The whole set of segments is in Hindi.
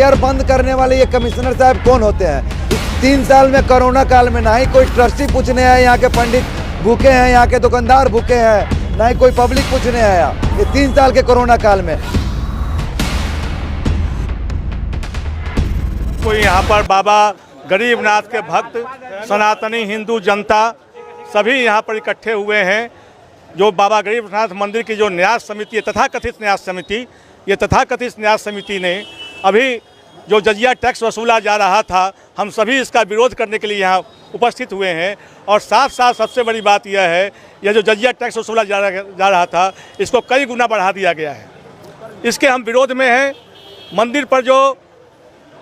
बियर बंद करने वाले ये कमिश्नर साहब कौन होते हैं? इस 3 साल में कोरोना काल में ना ही कोई ट्रस्टी पूछने आया, यहाँ के पंडित भूखे हैं, यहाँ के दुकानदार भूखे हैं, ना ही कोई पब्लिक पूछने आया ये 3 साल के कोरोना काल में। कोई यहाँ पर बाबा गरीबनाथ के भक्त, सनातनी हिंदू जनता सभी यहाँ पर इकट्ठे हुए हैं। जो बाबा गरीबनाथ मंदिर की जो न्यास समिति है, तथाकथित न्यास समिति, ये तथाकथित न्यास समिति ने अभी जो जजिया टैक्स वसूला जा रहा था, हम सभी इसका विरोध करने के लिए यहाँ उपस्थित हुए हैं। और साथ साथ सबसे बड़ी बात यह है, यह जो जजिया टैक्स वसूला जा रहा था, इसको कई गुना बढ़ा दिया गया है। इसके हम विरोध में हैं। मंदिर पर जो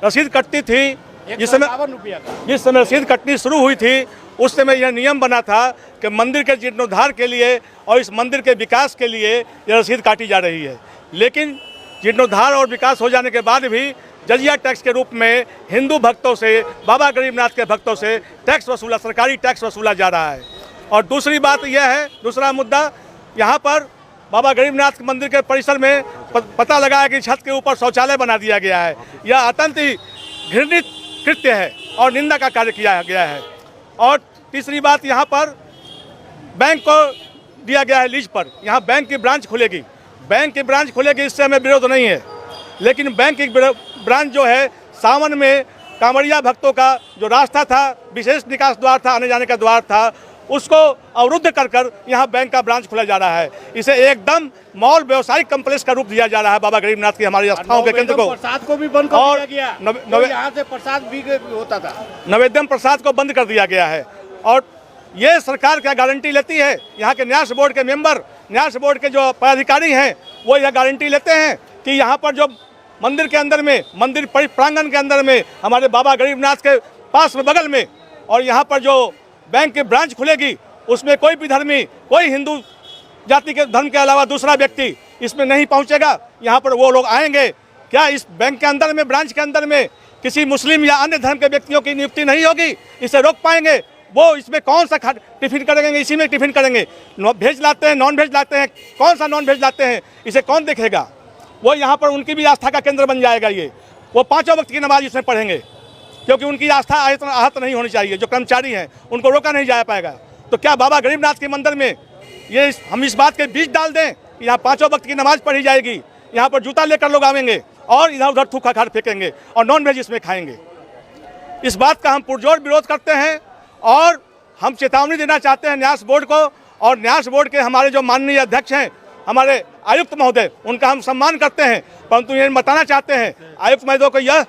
रसीद कटती थी, जिस समय रसीद कटनी शुरू हुई थी, उस समय यह नियम बना था कि मंदिर के जीर्णोद्धार के लिए और इस मंदिर के विकास के लिए यह रसीद काटी जा रही है। लेकिन जीर्णोद्धार और विकास हो जाने के बाद भी जजिया टैक्स के रूप में हिंदू भक्तों से, बाबा गरीबनाथ के भक्तों से टैक्स वसूला, सरकारी टैक्स वसूला जा रहा है। और दूसरी बात यह है, दूसरा मुद्दा, यहाँ पर बाबा गरीबनाथ मंदिर के परिसर में पता लगा है कि छत के ऊपर शौचालय बना दिया गया है। यह अत्यंत ही घृणित कृत्य है और निंदा का कार्य किया गया है। और तीसरी बात, यहाँ पर बैंक को दिया गया है लीज पर, यहाँ बैंक की ब्रांच खुलेगी, बैंक की ब्रांच खुलेगी, इससे हमें विरोध नहीं है। लेकिन बैंक की ब्रांच जो है, सावन में कांवड़िया भक्तों का जो रास्ता था, विशेष निकास द्वार था, आने जाने का द्वार था, उसको अवरुद्ध कर यहाँ बैंक का ब्रांच खोला जा रहा है। इसे एकदम मॉल व्यवसायिक कम्प्लेक्स का रूप दिया जा रहा है बाबा गरीबनाथ की हमारी आस्थाओं के केंद्र को। प्रसाद को भी बंद कर दिया गया, यहाँ से प्रसाद भी होता था, नवेद्यम प्रसाद को बंद कर दिया गया है। और ये सरकार क्या गारंटी लेती है? यहाँ के न्यास बोर्ड के मेंबर, न्यास बोर्ड के जो पदाधिकारी हैं, वो यह गारंटी लेते हैं कि यहाँ पर जो मंदिर के अंदर में, मंदिर प्रांगण के अंदर में, हमारे बाबा गरीबनाथ के पास में बगल में, और यहाँ पर जो बैंक की ब्रांच खुलेगी, उसमें कोई भी धर्मी, कोई हिंदू जाति के धर्म के अलावा दूसरा व्यक्ति इसमें नहीं पहुँचेगा। यहाँ पर वो लोग आएंगे क्या? इस बैंक के अंदर में, ब्रांच के अंदर में किसी मुस्लिम या अन्य धर्म के व्यक्तियों की नियुक्ति नहीं होगी, इसे रोक पाएंगे? वो इसमें कौन सा टिफिन करेंगे? इसी में टिफिन करेंगे। वेज लाते हैं, नॉन वेज लाते हैं, कौन सा नॉन वेज लाते हैं, इसे कौन देखेगा? वो यहाँ पर उनकी भी आस्था का केंद्र बन जाएगा। ये वो 5 वक्त की नमाज इसमें पढ़ेंगे, क्योंकि उनकी आस्था आहत नहीं होनी चाहिए। जो कर्मचारी हैं, उनको रोका नहीं जा पाएगा। तो क्या बाबा गरीबनाथ के मंदिर में ये हम इस बात के बीच डाल दें कि यहाँ 5 वक्त की नमाज पढ़ी जाएगी, यहाँ पर जूता लेकर लोग आएंगे और इधर उधर थूक खार फेंकेंगे और नॉन वेज इसमें खाएंगे? इस बात का हम पुरजोर विरोध करते हैं और हम चेतावनी देना चाहते हैं न्यास बोर्ड को। और न्यास बोर्ड के हमारे जो माननीय अध्यक्ष हैं, हमारे आयुक्त महोदय, उनका हम सम्मान करते हैं, परंतु ये बताना चाहते हैं आयुक्त महोदय को, यह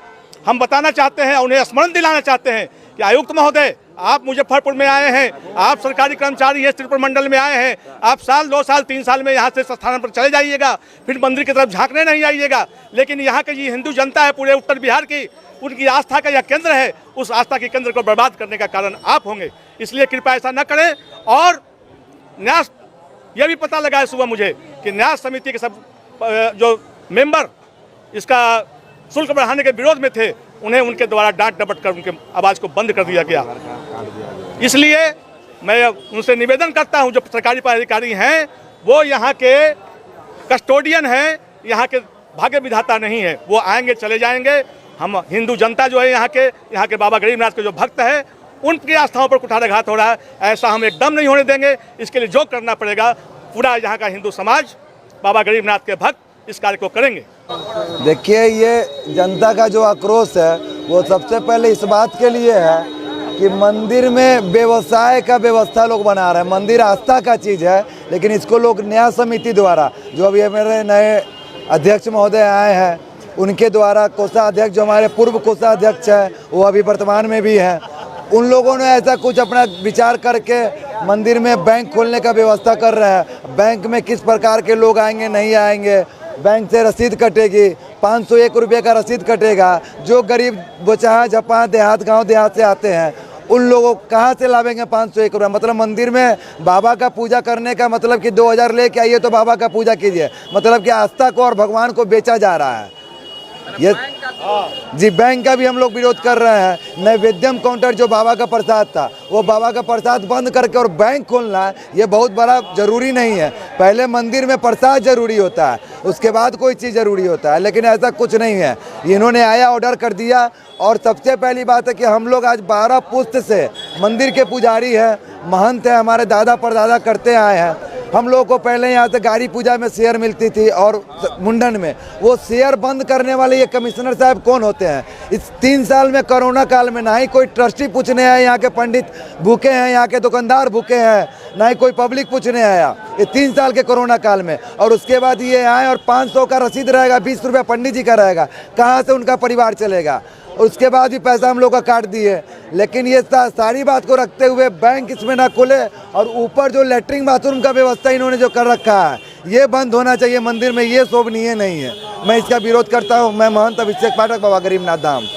हम बताना चाहते हैं, उन्हें स्मरण दिलाना चाहते हैं कि आयुक्त महोदय, आप मुजफ्फरपुर में आए हैं, आप सरकारी कर्मचारी हैं, त्रिपुर मंडल में आए हैं, आप साल 2 साल 3 साल में यहाँ से स्थान पर चले जाइएगा, फिर मंदिर की तरफ झांकने नहीं आइएगा। लेकिन यहाँ की हिंदू जनता है पूरे उत्तर बिहार की, उनकी आस्था का यह केंद्र है, उस आस्था के केंद्र को बर्बाद करने का कारण आप होंगे। इसलिए कृपया ऐसा न करें। और न्यास, यह भी पता लगा है सुबह मुझे कि न्यास समिति के सब जो मेंबर इसका शुल्क बढ़ाने के विरोध में थे, उन्हें उनके द्वारा डांट डपट कर उनके आवाज़ को बंद कर दिया गया। इसलिए मैं उनसे निवेदन करता हूं, जो सरकारी पदाधिकारी हैं, वो यहाँ के कस्टोडियन हैं, यहाँ के भाग्य विधाता नहीं है। वो आएंगे, चले जाएंगे। हम हिंदू जनता जो है, यहाँ के बाबा गरीबनाथ के जो भक्त हैं, उनकी आस्थाओं पर कुठाराघात हो रहा है। ऐसा हम एकदम नहीं होने देंगे। इसके लिए जो करना पड़ेगा, पूरा यहाँ का हिंदू समाज, बाबा गरीबनाथ के भक्त इस कार्य को करेंगे। देखिए, ये जनता का जो आक्रोश है, वो सबसे पहले इस बात के लिए है कि मंदिर में व्यवसाय का व्यवस्था लोग बना रहे हैं। मंदिर आस्था का चीज़ है, लेकिन इसको लोग न्यास समिति द्वारा, जो अभी मेरे नए अध्यक्ष महोदय आए हैं, उनके द्वारा, कोषाध्यक्ष जो हमारे पूर्व कोषाध्यक्ष हैं, वो अभी वर्तमान में भी हैं, उन लोगों ने ऐसा कुछ अपना विचार करके मंदिर में बैंक खोलने का व्यवस्था कर रहे हैं। बैंक में किस प्रकार के लोग आएंगे, नहीं आएंगे, बैंक से रसीद कटेगी, 501 रुपये का रसीद कटेगा। जो गरीब बोचाहा झपा देहात, गांव देहात से आते हैं, उन लोगों कहाँ से लावेंगे 501 रुपये? मतलब मंदिर में बाबा का पूजा करने का मतलब कि 2000 लेके आइए तो बाबा का पूजा कीजिए, मतलब कि आस्था को और भगवान को बेचा जा रहा है। ये जी बैंक का भी हम लोग विरोध कर रहे हैं। नैवेद्यम काउंटर जो बाबा का प्रसाद था, वो बाबा का प्रसाद बंद करके और बैंक खोलना ये बहुत बड़ा जरूरी नहीं है। पहले मंदिर में प्रसाद जरूरी होता है, उसके बाद कोई चीज़ जरूरी होता है, लेकिन ऐसा कुछ नहीं है। इन्होंने आया ऑर्डर कर दिया। और सबसे पहली बात है कि हम लोग आज 12 पुश्त से मंदिर के पुजारी हैं, महंत हैं, हमारे दादा परदादा करते आए हैं। हम लोगों को पहले यहाँ से गाड़ी पूजा में शेयर मिलती थी और मुंडन में, वो शेयर बंद करने वाले ये कमिश्नर साहब कौन होते हैं? इस 3 साल में कोरोना काल में ना ही कोई ट्रस्टी पूछने आया, यहाँ के पंडित भूखे हैं, यहाँ के दुकानदार भूखे हैं, ना ही कोई पब्लिक पूछने आया ये 3 साल के कोरोना काल में। और उसके बाद ये आए और 500 का रसीद रहेगा, 20 रुपये पंडित जी का रहेगा, कहाँ से उनका परिवार चलेगा? उसके बाद भी पैसा हम लोग का काट दिए। लेकिन ये सारी बात को रखते हुए बैंक इसमें ना खुले और ऊपर जो लेटरिन बाथरूम का व्यवस्था इन्होंने जो कर रखा है ये बंद होना चाहिए मंदिर में, ये शोभनीय नहीं है। मैं इसका विरोध करता हूँ। मैं महंत अभिषेक पाठक, बाबा गरीबनाथ धाम।